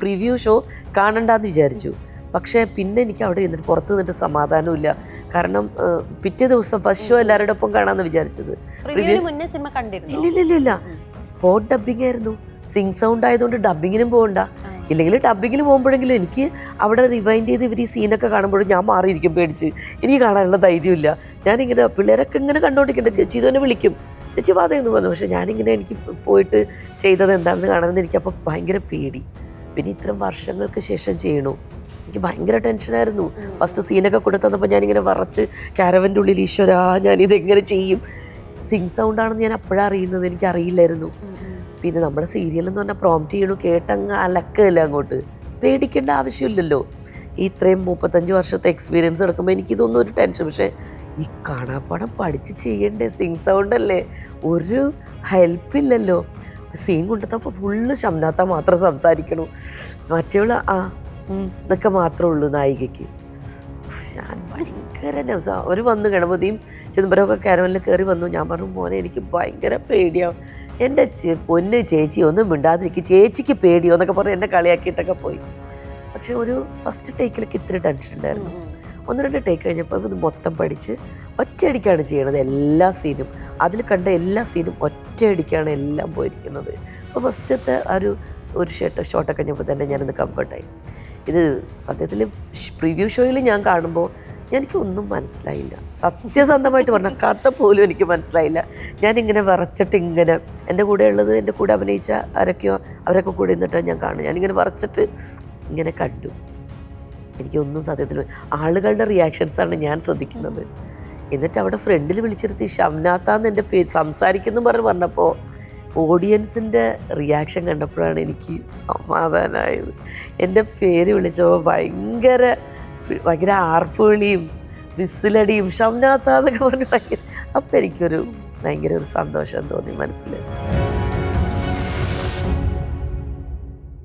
Preview show കാണണ്ടെന്ന് വിചാരിച്ചു. പക്ഷേ പിന്നെ എനിക്ക് അവിടെ ഇരുന്നിട്ട് പുറത്ത് നിന്നിട്ട് സമാധാനമില്ല. കാരണം പിറ്റേ ദിവസം ഫസ്റ്റ് ഷോ എല്ലാവരുടെ ഒപ്പം കാണാമെന്ന് വിചാരിച്ചത്. ഇല്ല, സ്പോട്ട് ഡബ്ബിംഗ് ആയിരുന്നു. സിംഗ് സൗണ്ട് ആയതുകൊണ്ട് ഡബ്ബിങ്ങിനും പോകണ്ട. ഇല്ലെങ്കിൽ ഡബ്ബിങ്ങിന് പോകുമ്പോഴെങ്കിലും എനിക്ക് അവിടെ റിവൈൻഡ് ചെയ്ത് ഇവർ ഈ സീനൊക്കെ കാണുമ്പോഴും ഞാൻ മാറിയിരിക്കും പേടിച്ച്. എനിക്ക് കാണാനുള്ള ധൈര്യമില്ല. ഞാനിങ്ങനെ പിള്ളേരൊക്കെ ഇങ്ങനെ കണ്ടുകൊണ്ടിരിക്കുന്നുണ്ട്. ചീതോനെ വിളിക്കും, ചേച്ചി വാതയെന്ന് പറഞ്ഞു. പക്ഷേ ഞാനിങ്ങനെ എനിക്ക് പോയിട്ട് ചെയ്തത് എന്താണെന്ന് കാണണമെന്ന് എനിക്കപ്പോൾ ഭയങ്കര പേടി. പിന്നെ ഇത്രയും വർഷങ്ങൾക്ക് ശേഷം ചെയ്യണു. എനിക്ക് ഭയങ്കര ടെൻഷനായിരുന്നു. ഫസ്റ്റ് സീനൊക്കെ കൊടുത്തപ്പോൾ ഞാനിങ്ങനെ വിറച്ച് ക്യാരവൻ്റെ ഉള്ളിൽ ഈശ്വരാ ഞാനിതെങ്ങനെ ചെയ്യും. സിംഗ് സൗണ്ടാണെന്ന് ഞാൻ അപ്പോഴാണ് അറിയുന്നത്, എനിക്കറിയില്ലായിരുന്നു. പിന്നെ നമ്മുടെ സീരിയലെന്ന് പറഞ്ഞാൽ പ്രോംപ്റ്റ് ചെയ്യണു, കേട്ടങ്ങ് അലക്കല്ല അങ്ങോട്ട്. പേടിക്കേണ്ട ആവശ്യമില്ലല്ലോ. ഇത്രയും 35 വർഷത്തെ എക്സ്പീരിയൻസ് എടുക്കുമ്പോൾ എനിക്കിതൊന്നും ഒരു ടെൻഷൻ. പക്ഷേ ഈ കാണാപ്പാടം പഠിച്ച് ചെയ്യണ്ടേ, സിംഗ് സൗണ്ടല്ലേ, ഒരു ഹെൽപ്പില്ലല്ലോ. സീൻ കൊണ്ടുത്തപ്പോൾ ഫുള്ള് ഷംനാത്ത മാത്രം സംസാരിക്കണു, മറ്റുള്ള ഇതൊക്കെ മാത്രമേ ഉള്ളൂ നായികയ്ക്ക്. ഞാൻ ഭയങ്കര നെവ്സാ. അവർ വന്നു, ഗണപതിയും ചിദംബരമൊക്കെ കാരവനിൽ കയറി വന്നു. ഞാൻ പറഞ്ഞു, മോനെ എനിക്ക് ഭയങ്കര പേടിയാവും. എൻ്റെ പൊന്ന് ചേച്ചി ഒന്നും മിണ്ടാതിരിക്കും, ചേച്ചിക്ക് പേടിയോ എന്നൊക്കെ പറഞ്ഞ് എന്നെ കളിയാക്കിയിട്ടൊക്കെ പോയി. പക്ഷേ ഒരു ഫസ്റ്റ് ടേക്കിലൊക്കെ ഇത്തിരി ടെൻഷൻ ഉണ്ടായിരുന്നു. 1-2 ടേക്ക് കഴിഞ്ഞപ്പോൾ ഇത് മൊത്തം പഠിച്ച് ഒറ്റയടിക്കാണ് ചെയ്യണത്. എല്ലാ സീനും അതിൽ കണ്ട എല്ലാ സീനും ഒറ്റയടിക്കാണ് എല്ലാം പോയിരിക്കുന്നത്. അപ്പോൾ ഫസ്റ്റത്തെ ഒരു ഷോട്ടൊക്കെ കഴിഞ്ഞപ്പോൾ തന്നെ ഞാനൊന്ന് കംഫർട്ടായി. ഇത് സത്യത്തിൽ പ്രിവ്യൂ ഷോയിൽ ഞാൻ കാണുമ്പോൾ എനിക്കൊന്നും മനസ്സിലായില്ല. സത്യസന്ധമായിട്ട് പറഞ്ഞ കഥ പോലും എനിക്ക് മനസ്സിലായില്ല. ഞാനിങ്ങനെ വിറച്ചിട്ട് ഇങ്ങനെ എൻ്റെ കൂടെ ഉള്ളത്, എൻ്റെ കൂടെ അഭിനയിച്ച ആരൊക്കെയോ അവരൊക്കെ കൂടെ നിന്നിട്ടാണ് ഞാൻ കാണും. ഞാനിങ്ങനെ വിറച്ചിട്ട് ഇങ്ങനെ കണ്ടു. എനിക്കൊന്നും സത്യത്തിൽ ആളുകളുടെ റിയാക്ഷൻസാണ് ഞാൻ ശ്രദ്ധിക്കുന്നത്. എന്നിട്ട് അവിടെ ഫ്രണ്ടിൽ വിളിച്ചിരുത്തി ഷംനാത്താന്ന് എൻ്റെ പേര് സംസാരിക്കുന്നു പറഞ്ഞപ്പോൾ ഓഡിയൻസിൻ്റെ റിയാക്ഷൻ കണ്ടപ്പോഴാണ് എനിക്ക് സമാധാനമായത്. എൻ്റെ പേര് വിളിച്ചപ്പോൾ ഭയങ്കര ആർപ്പുവിളിയും വിസിലടിയും ഷംനാത്ത എന്നൊക്കെ പറഞ്ഞ് അപ്പോൾ എനിക്കൊരു ഭയങ്കര ഒരു സന്തോഷം തോന്നി മനസ്സിൽ.